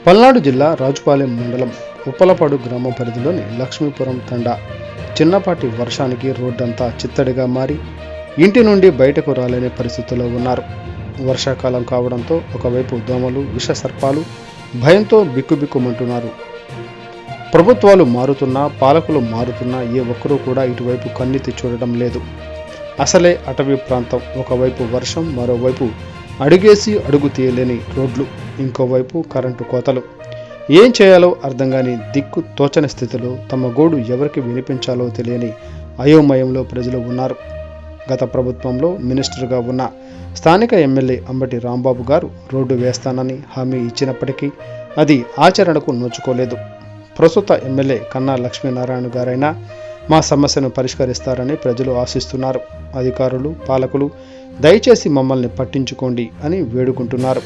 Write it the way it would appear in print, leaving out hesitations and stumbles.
పల్నాడు జిల్లా రాజుపాలెం మండలం ఉప్పలపాడు గ్రామ పరిధిలోని లక్ష్మీపురం తండా చిన్నపాటి వర్షానికి రోడ్డంతా చిత్తడిగా మారి ఇంటి నుండి బయటకు రాలేని పరిస్థితుల్లో ఉన్నారు. వర్షాకాలం కావడంతో ఒకవైపు దోమలు, విషసర్పాలు భయంతో బిక్కుబిక్కుమంటున్నారు. ప్రభుత్వాలు మారుతున్నా, పాలకులు మారుతున్నా ఏ ఒక్కరూ కూడా ఇటువైపు కన్నెత్తి చూడడం లేదు. అసలే అటవీ ప్రాంతం, ఒకవైపు వర్షం, మరోవైపు అడుగేసి అడుగు తీయలేని రోడ్లు, ఇంకోవైపు కరెంటు కోతలు. ఏం చేయాలో అర్థం కాని దిక్కు తోచని స్థితిలో తమ గోడు ఎవరికి వినిపించాలో తెలియని అయోమయంలో ప్రజలు ఉన్నారు. గత ప్రభుత్వంలో మినిస్టర్గా ఉన్న స్థానిక ఎమ్మెల్యే అంబటి రాంబాబు గారు రోడ్డు వేస్తానని హామీ ఇచ్చినప్పటికీ అది ఆచరణకు నోచుకోలేదు. ప్రస్తుత ఎమ్మెల్యే కన్నా లక్ష్మీనారాయణ గారైనా మా సమస్యను పరిష్కరిస్తారని ప్రజలు ఆశిస్తున్నారు. అధికారులు, పాలకులు దయచేసి మమ్మల్ని పట్టించుకోండి అని వేడుకుంటున్నారు.